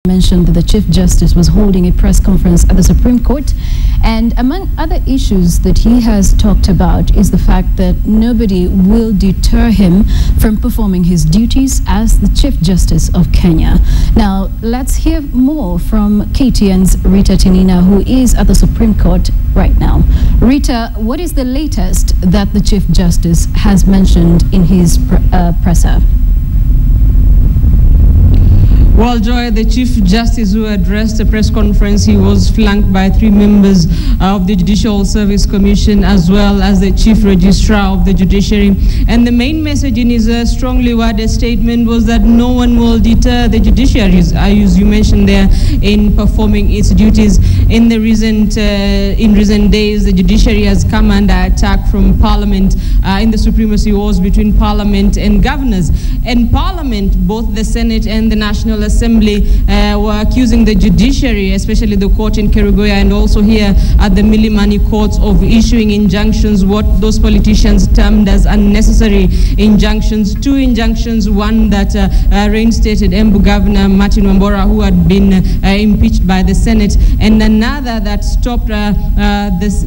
Mentioned that the Chief Justice was holding a press conference at the Supreme Court, and among other issues that he has talked about is the fact that nobody will deter him from performing his duties as the Chief Justice of Kenya. Now, let's hear more from KTN's Rita Tinina, who is at the Supreme Court right now. Rita, what is the latest that the Chief Justice has mentioned in his presser? Well, Joy, the Chief Justice who addressed the press conference, he was flanked by 3 members of the Judicial Service Commission as well as the Chief Registrar of the Judiciary. And the main message in his strongly worded statement was that no one will deter the judiciary, as you mentioned there, in performing its duties. In recent days, the judiciary has come under attack from Parliament in the supremacy wars between Parliament and governors. And Parliament, both the Senate and the National Assembly, were accusing the judiciary, especially the court in Kerugoya and also here at the Milimani courts, of issuing injunctions, what those politicians termed as unnecessary injunctions. 2 injunctions, one that reinstated Embu Governor Martin Wambora, who had been impeached by the Senate, and another that stopped this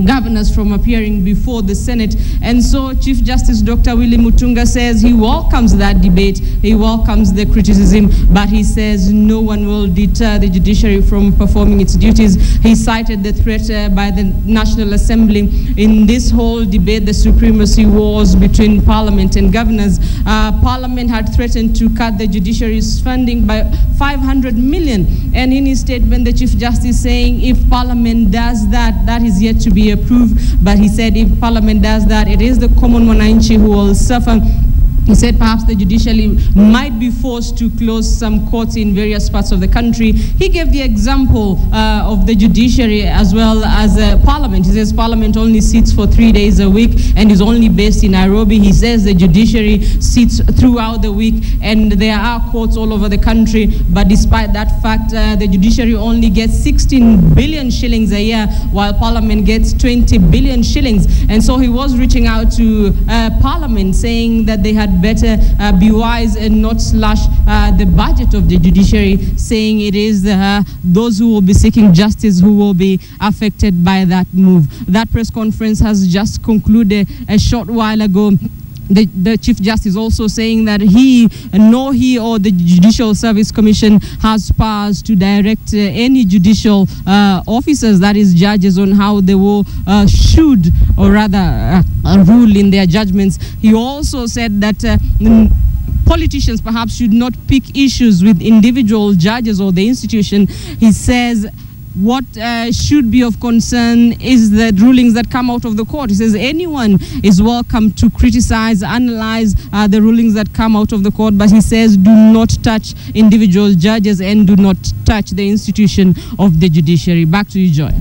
governors from appearing before the Senate. And so Chief Justice Dr. Willy Mutunga says he welcomes that debate, he welcomes the criticism, but he says no one will deter the judiciary from performing its duties. He cited the threat by the National Assembly in this whole debate, the supremacy wars between Parliament and governors. Parliament had threatened to cut the judiciary's funding by 500 million. And in his statement, the Chief Justice saying if Parliament does that, that is yet to be approved. But he said if Parliament does that, it is the common mwananchi who will suffer. He said perhaps the judiciary might be forced to close some courts in various parts of the country. He gave the example of the judiciary as well as Parliament. He says Parliament only sits for 3 days a week and is only based in Nairobi. He says the judiciary sits throughout the week and there are courts all over the country. But despite that fact, the judiciary only gets 16 billion shillings a year while Parliament gets 20 billion shillings. And so he was reaching out to Parliament saying that they had better be wise and not slash the budget of the judiciary, saying it is those who will be seeking justice who will be affected by that move. That press conference has just concluded a short while ago. The Chief Justice also saying that he or the Judicial Service Commission has powers to direct any judicial officers, that is judges, on how they will should or rather rule in their judgments. He also said that politicians perhaps should not pick issues with individual judges or the institution. He says what should be of concern is the rulings that come out of the court. He says anyone is welcome to criticize, analyze the rulings that come out of the court, but he says do not touch individual judges and do not touch the institution of the judiciary. Back to you, Joy.